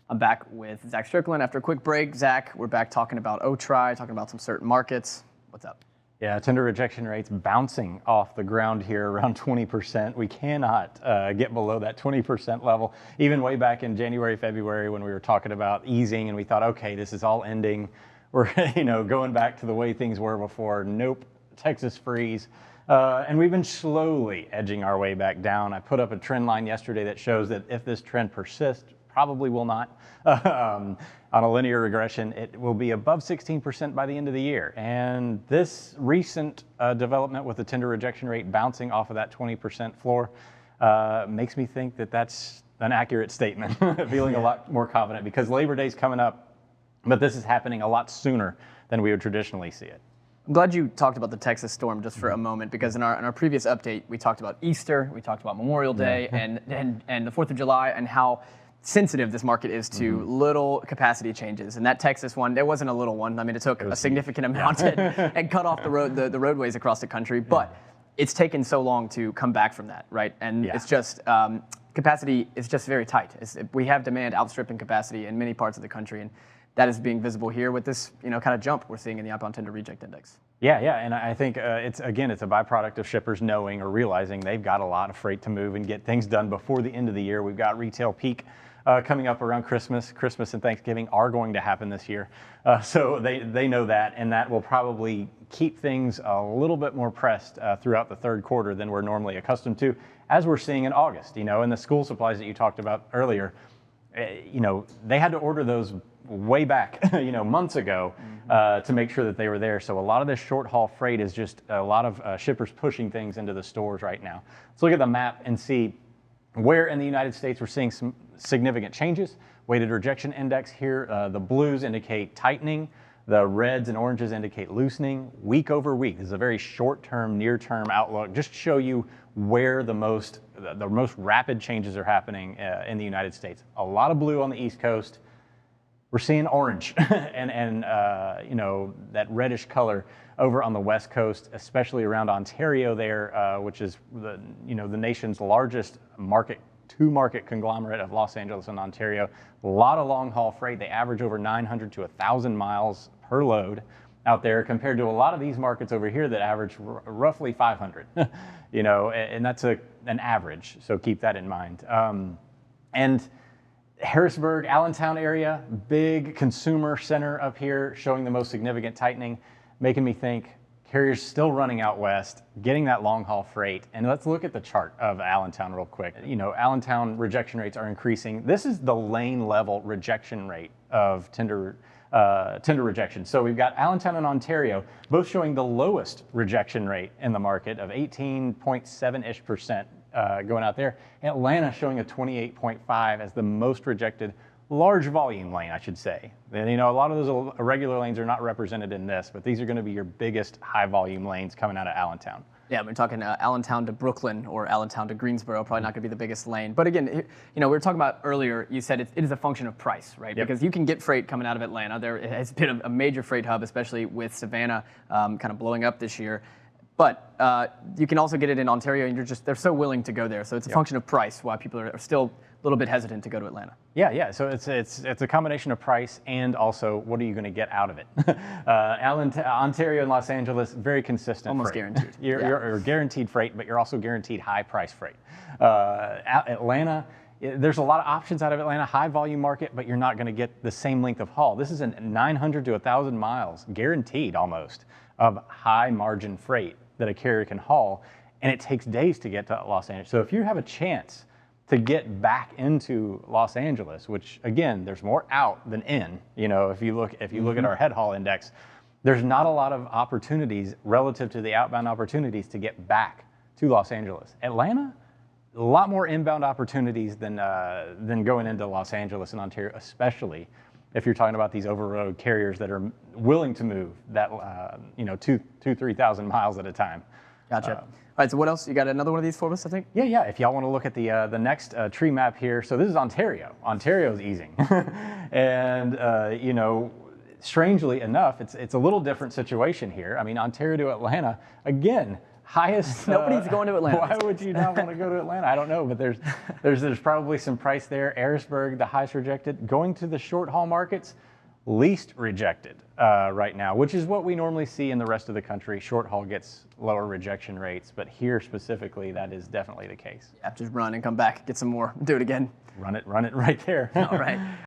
I'm back with Zach Strickland after a quick break. Zach, we're back talking about OTRI, talking about some certain markets. What's up? Yeah, tender rejection rates bouncing off the ground here around 20%. We cannot get below that 20% level. Even way back in January, February, when we were talking about easing and we thought, okay, this is all ending. We're going back to the way things were before. Nope, Texas freeze. And we've been slowly edging our way back down. I put up a trend line yesterday that shows that if this trend persists, probably will not. On a linear regression, it will be above 16% by the end of the year. And this recent development with the tender rejection rate bouncing off of that 20% floor makes me think that that's an accurate statement. Feeling a lot more confident because Labor Day's coming up, but this is happening a lot sooner than we would traditionally see it. I'm glad you talked about the Texas storm just for a moment, because in our previous update, we talked about Easter, we talked about Memorial Day, and the 4th of July, and how sensitive this market is to little capacity changes. And that Texas one, there wasn't a little one. I mean, it took a significant amount and cut off the roadways across the country. But it's taken so long to come back from that, right? And it's just capacity is just very tight. We have demand outstripping capacity in many parts of the country, and that is being visible here with this kind of jump we're seeing in the outbound tender reject index. Yeah, and I think it's a byproduct of shippers knowing or realizing they've got a lot of freight to move and get things done before the end of the year. We've got retail peak coming up around Christmas. Christmas and Thanksgiving are going to happen this year. So they know that, and that will probably keep things a little bit more pressed throughout the third quarter than we're normally accustomed to, as we're seeing in August. And the school supplies that you talked about earlier, they had to order those way back, months ago to make sure that they were there. So a lot of this short haul freight is just a lot of shippers pushing things into the stores right now. Let's look at the map and see where in the United States we're seeing some significant changes. Weighted rejection index here, the blues indicate tightening, the reds and oranges indicate loosening week over week. This is a very short-term, near-term outlook, just to show you where the most rapid changes are happening in the United States. A lot of blue on the East Coast. We're seeing orange and that reddish color over on the West Coast, especially around Ontario there, which is the nation's largest two-market conglomerate of Los Angeles and Ontario. A lot of long-haul freight. They average over 900 to 1,000 miles per load out there, compared to a lot of these markets over here that average roughly 500. And that's an average. So keep that in mind. And Harrisburg, Allentown area, big consumer center up here, showing the most significant tightening, making me think carriers still running out west, getting that long haul freight. And let's look at the chart of Allentown real quick. Allentown rejection rates are increasing. This is the lane level rejection rate of tender rejection. So we've got Allentown and Ontario both showing the lowest rejection rate in the market of 18.7-ish% going out there. Atlanta showing a 28.5 as the most rejected large volume lane, I should say. And a lot of those irregular lanes are not represented in this, but these are going to be your biggest high volume lanes coming out of Allentown. Yeah, we're talking Allentown to Brooklyn or Allentown to Greensboro, probably not going to be the biggest lane. But again, we were talking about earlier, you said it is a function of price, right? Yep. Because you can get freight coming out of Atlanta. There has been a major freight hub, especially with Savannah kind of blowing up this year. But you can also get it in Ontario, and they're so willing to go there. So it's a function of price, why people are still a little bit hesitant to go to Atlanta. Yeah. So it's a combination of price and also what are you going to get out of it. Ontario and Los Angeles, very consistent. Almost freight. Guaranteed. You're guaranteed freight, but you're also guaranteed high price freight. Atlanta, there's a lot of options out of Atlanta, high volume market, but you're not going to get the same length of haul. This is 900 to 1,000 miles, guaranteed almost, of high margin freight that a carrier can haul, and it takes days to get to Los Angeles. So if you have a chance to get back into Los Angeles, which again, there's more out than in. If you look at our head haul index, there's not a lot of opportunities relative to the outbound opportunities to get back to Los Angeles. Atlanta, a lot more inbound opportunities than going into Los Angeles and Ontario, especially if you're talking about these over-road carriers that are willing to move that 3,000 miles at a time. Gotcha. All right, so what else? You got another one of these for us, I think? Yeah. If y'all want to look at the next tree map here. So this is Ontario. Ontario's easing. And, strangely enough, it's a little different situation here. I mean, Ontario to Atlanta, again, highest. Nobody's going to Atlanta. Why would you not want to go to Atlanta? I don't know, but there's probably some price there. Harrisburg, the highest rejected. Going to the short haul markets, least rejected right now, which is what we normally see in the rest of the country. Short haul gets lower rejection rates, but here specifically, that is definitely the case. Yeah, just run and come back, get some more, do it again. Run it right there. All right.